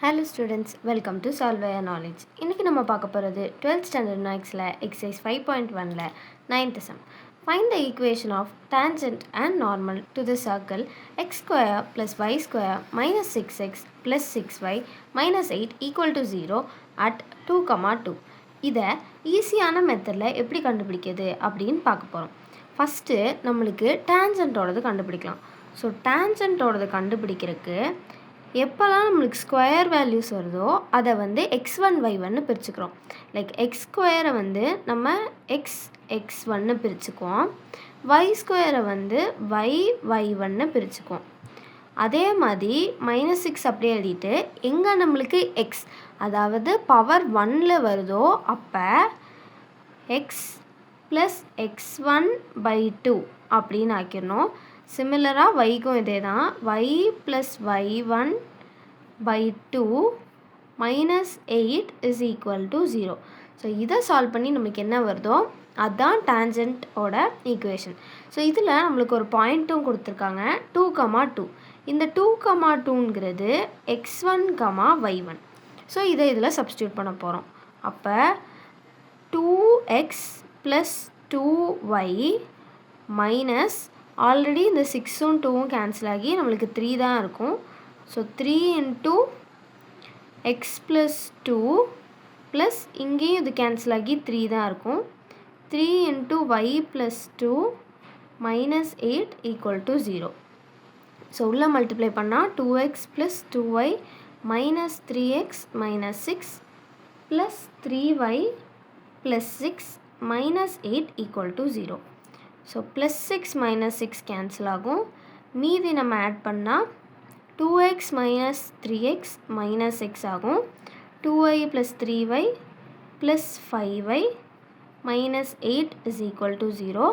Hello students, welcome to Solve Your Knowledge. இன்னைக்கு நம்ம பார்க்க போகிறது 12th standard Mathsல exercise 5.1ல 9th sum. Find the equation of tangent and normal to the circle x square plus y square minus 6x plus 6y minus 8 equal to 0 at 2, 2. இதை ஈஸியான மெத்தடில் எப்படி கண்டுபிடிக்கிறது அப்படின்னு பார்க்க போகிறோம். ஃபஸ்ட்டு நம்மளுக்கு டேஞ்சன்ட்டோடது கண்டுபிடிக்கலாம். ஸோ டேஞ்சன்ட்டோடது கண்டுபிடிக்கிறதுக்கு எப்போல்லாம் நம்மளுக்கு ஸ்கொயர் வேல்யூஸ் வருதோ அதை வந்து x1 y1ன்னு பிரிச்சுக்கிறோம். லைக் எக்ஸ் ஸ்கொயரை வந்து நம்ம x1ன்னு பிரிச்சுக்குவோம், y ஸ்கொயரை வந்து y1ன்னு பிரிச்சுக்குவோம். அதே மாதிரி -6 அப்படியே எழுதிட்டு எங்கே நம்மளுக்கு x அதாவது பவர் 1ல் வருதோ அப்போ x + x1/2 அப்படின்னு ஆக்கிடணும். சிமிலராக yக்கும் இதே தான், y + y1/2 -8 is equal to 0. So இதை சால்வ் பண்ணி நமக்கு என்ன வருதோ அதுதான் டேஞ்சன்ட்டோட ஈக்குவேஷன். ஸோ இதில் நம்மளுக்கு ஒரு பாயிண்ட்டும் கொடுத்துருக்காங்க 2, 2. இந்த 2, 2ங்கிறது x1, y1. ஸோ இதை இதில் சப்ஸ்டியூட் பண்ண போகிறோம். அப்போ 2x + 2y மைனஸ் ஆல்ரெடி இந்த 6ம் 2ம் கேன்சல் ஆகி நம்மளுக்கு 3 தான் இருக்கும். ஸோ 3 × x + 2 ப்ளஸ் இங்கேயும் இது கேன்சல் ஆகி 3 தான் இருக்கும். 3 × y + 2 -8 = 0. ஸோ உள்ளே மல்டிப்ளை பண்ணால் 2x + 2y - 3x - 6 + 3y + 6 -8 = 0. So +6 - 6 cancel ஆகும். மீதி நம்ம ஆட் பண்ணால் 2x - 3x -6 ஆகும். 2y + 3y + 5y -8 = 0.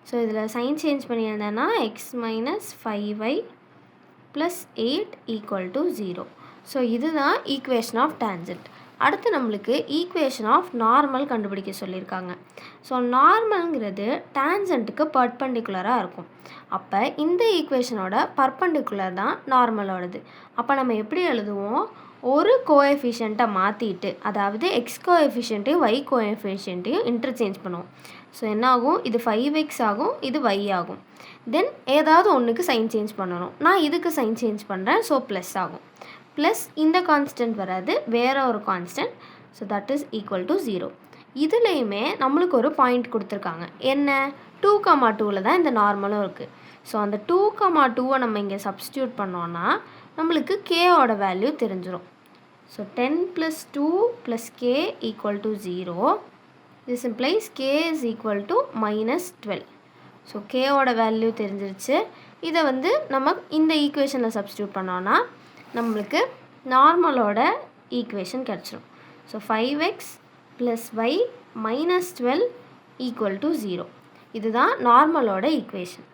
ஸோ இதில் சைன் சேஞ்ச் பண்ணியிருந்தேன்னா x - 5y + 8 = 0. ஸோ இதுதான் ஈக்குவேஷன் ஆஃப் டேஞ்சன்ட். அடுத்து நம்மளுக்கு ஈக்குவேஷன் ஆஃப் நார்மல் கண்டுபிடிக்க சொல்லியிருக்காங்க. ஸோ நார்மல்ங்கிறது டேஞ்சன்ட்டுக்கு பர்பெண்டிகுலராக இருக்கும். அப்போ இந்த ஈக்குவேஷனோட பர்பெண்டிகுலர் தான் நார்மலோடது. அப்போ நம்ம எப்படி எழுதுவோம், ஒரு கோஎஃபிஷியண்ட்டை மாற்றிட்டு அதாவது எக்ஸ் கோஎஃபிஷியண்ட்டையும் y கோஎஃபிஷியண்ட்டையும் இன்டர்சேஞ்ச் பண்ணுவோம். ஸோ என்ன ஆகும், இது 5x ஆகும், இது y ஆகும். தென் ஏதாவது ஒன்றுக்கு சைன் சேஞ்ச் பண்ணணும். நான் இதுக்கு சைன் சேஞ்ச் பண்ணுறேன், ஸோ ப்ளஸ் ஆகும். ப்ளஸ் இந்த கான்ஸ்டன்ட் வராது, வேறு ஒரு constant. So that is equal to 0. இதுலேயுமே நம்மளுக்கு ஒரு பாயிண்ட் கொடுத்துருக்காங்க. என்ன, 2, 2ல் தான் இந்த நார்மலும் இருக்குது. ஸோ அந்த 2, 2வை நம்ம இங்கே சப்ஸ்டியூட் பண்ணோன்னா நம்மளுக்கு கேவோட வேல்யூ தெரிஞ்சிடும். So 10 + 2 + k = 0. This implies k is equal to -12. So கேவோட வேல்யூ தெரிஞ்சிருச்சு. இதை வந்து நம்ம இந்த ஈக்குவேஷனில் சப்ஸ்டியூட் பண்ணோன்னா நம்மளுக்கு நார்மலோட ஈக்குவேஷன் கிடச்சிரும். So 5x + y - 12 = 0. இதுதான் நார்மலோட ஈக்குவேஷன்.